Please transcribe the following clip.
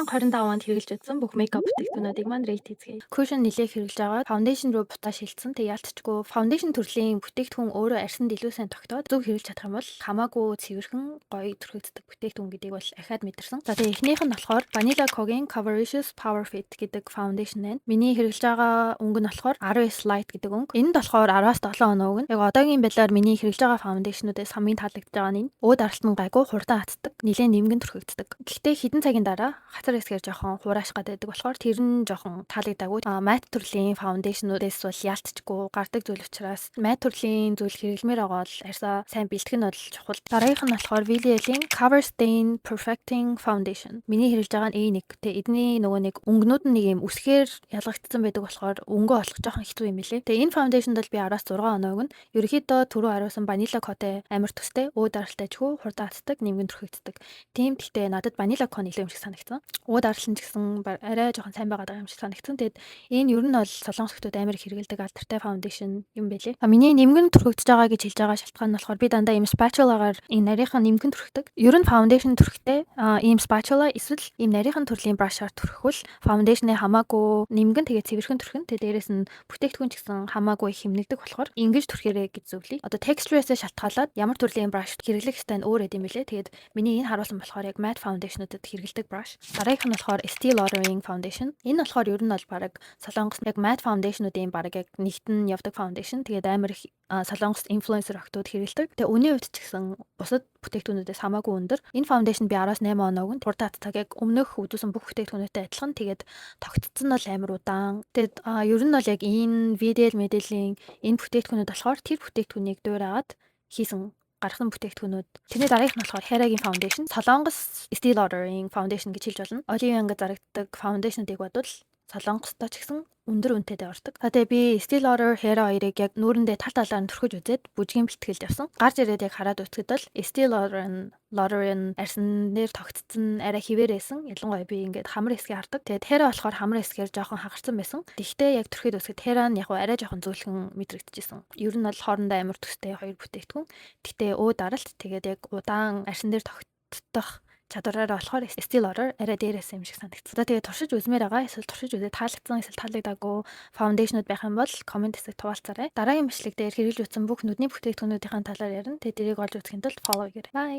2025 онд хэрэглэж үзсэн бүх мейкап бүтээгдэхүүнүүдийг маань rate хийцгээе. Cushion нэлээх хэрэглэж байгаа. Foundation руу бутаа шилжсэн. Тэг яалтчгүй foundation төрлийн бүтээгдэхүүн өөрөө арьсанд илүү сайн тогтоод зөв хэрэглэж чадах юм бол хамаагүй цэвэрхэн гоё төрхөгддөг бүтээгдэхүүн гэдгийг бол ахаад мэдэрсэн. За тэг эхнийх нь болохоор Vanilla Co-гийн Covericious Power Fit гэдэг foundation байна. Миний хэрэглэж байгаа өнгө нь болохоор 19 Light гэдэг өнгө. Энд болохоор 10-аас 7 оноо өгнө. Яг одоогийн байдлаар миний хэрэглэж байгаа foundation-уудаас хамгийн таалагдж байгаа нь энэ. Өөд даралт нь гайгүй хурдан хатдаг. Нилээн нимгэн төрхөгддөг. Гэхдээ хэдэн цагийн дараа хацар хэсгээр жоохон хурааш гад байдаг болохоор тэр нь жоохон таалагдаагүй. Matte төрлийн foundation-уудаас бол яалтчгүй гардаг зүйл учраас matte төрлийн зүйл хэрэглэмээр байгаа бол арьсаа сайн бэлтгэх нь бол чухал. Дараагийнх нь болохоор Villiers-ийн Cover Stain Perfecting Foundation. Миний хэрэглэж байгаа нь A1. Тэ эдний нөгөө нэг өнгөнүүд нь нэг юм үсгээр ялгагдсан байдаг болохоор өнгөө олох жоохон хэцүү юм билээ. Тэгээ энэ foundation-д бол би 10-аас 6 оноо өгнө. Ерөнхийдөө түрүү харуулсан Vanilla Co-тэй амар төстэй, өөд даралт ажгүй, хурдан хатдаг, нимгэн төрхөгддөг. Тийм гэхдээ надад Vanilla Co нэлээд юм шиг санагдсан. Өөд даралт нь ч гэсэн арай жоохон сайн байгаад байгаа юм шиг санагдсан. Тэгээд энэ ер нь бол солонгос хүмүүс амар их хэрэгэлдэг алдартай foundation юм байлээ. Миний нимгэн төрхөгдөж байгаа гэж хэлж байгаа шалтгаан нь болохоор би дандаа ийм spatula-гаар энэ нарийнхан нимгэн төрхдөг. Ер нь foundation төрхтэй ийм spatula эсвэл ийм нарийнхан төрлийн brush-аар төрхвөл foundation-ы хамаагүй нимгэн тэгээд цэвэрхэн төрхөн. Тэгээд дээрэс нь бүтээгдэхүүн ч гэсэн хамаагүй их хэмнэгдэг болохоор ингэж төрхээрэй гэж зөвлөе. Одоо texture-ээс шалтгаалаад ямар төрлийн brush хэрэглэх стайл нь өөр эд юм билээ. Тэгээд миний энэ харуулсан болохоор яг matte foundation-удад хэрэглэдэг brush. Дараагийнх нь болохоор Estee Lauder-ийн foundation. Энэ болохоор ер нь бол баг солонгос яг matte foundation-уудын баг яг нэгтэн явдаг foundation. Тэгээд амар их солонгос influencer охтууд хэрэглэдэг. Тэгээ үнийн хувьд ч гэсэн бусад бүтээгдэхүүнүүдээс хамаагүй өндөр. Энэ foundation би 10-аас 8 оноо өгнө. Хурдан хатдаг яг өмнөх үзүүлсэн бүх бүтээгдэхүүнүүтэй адилхан. Тэгээд тогтцсон нь бол амар удаан. Тэгээд ер нь бол яг энэ видео мэдээллийн энэ бүтээгдэхүүнүүд болохоор тэр бүтээгдэхүүнийг дуурайгаад хийсэн гаргасан бүтээгдэхүүнүүд. Тэрний дараагийнх нь болохоор Hera-гийн foundation. Солонгос Estee Lauder-ийн foundation гэж хэлж болно. Оливийн ангид зарагддаг foundation-ыг бодвол солонгостой ч гэсэн өндөр үнэтэйдээ ордог. Тэгээ би Estee Lauder Hera хоёрыг яг нүүрэндээ тал талаар нь төрхөж үзээд бүжгийн бэлтгэлд явсан. Гарч ирээд яг хараад үзэхэд бол Estee Lauder-ын арьсан дээр тогтцсон арай хിവэрээсэн. Ялангуяа би ингээд хамар хэсгээ хардаг. Тэгээд Hera болохоор хамар хэсгээр жоохон хагарсан байсан. Тэгвэл яг төрхөд үзэхэд Hera нь яг арай жоохон зөөлхөн мэдрэгдэжсэн. Ер нь бол хоорондоо амар төстэй хоёр бүтээгдэхүүн. Гэтэ өө даралт тэгээд яг удаан арьсан дээр тогтдох чадвараараа болохоор Estee Lauder арай дээрээс юм шиг санагдсан. Одоо тэгээ туршиж үзмээр байгаа. Эсвэл туршиж үзээд таалагдсан эсвэл таалагдаагүй foundation-ууд байх юм бол comment хэсэгт хуваалцаарай. Дараагийн бичлэг дээр хэрэглэж үзсэн бүх нүдний бүтээгдэхүүнүүдийн талаар ярина. Тэгээ дэрийг олж үзэхэд follow хийгээрэй. Bye.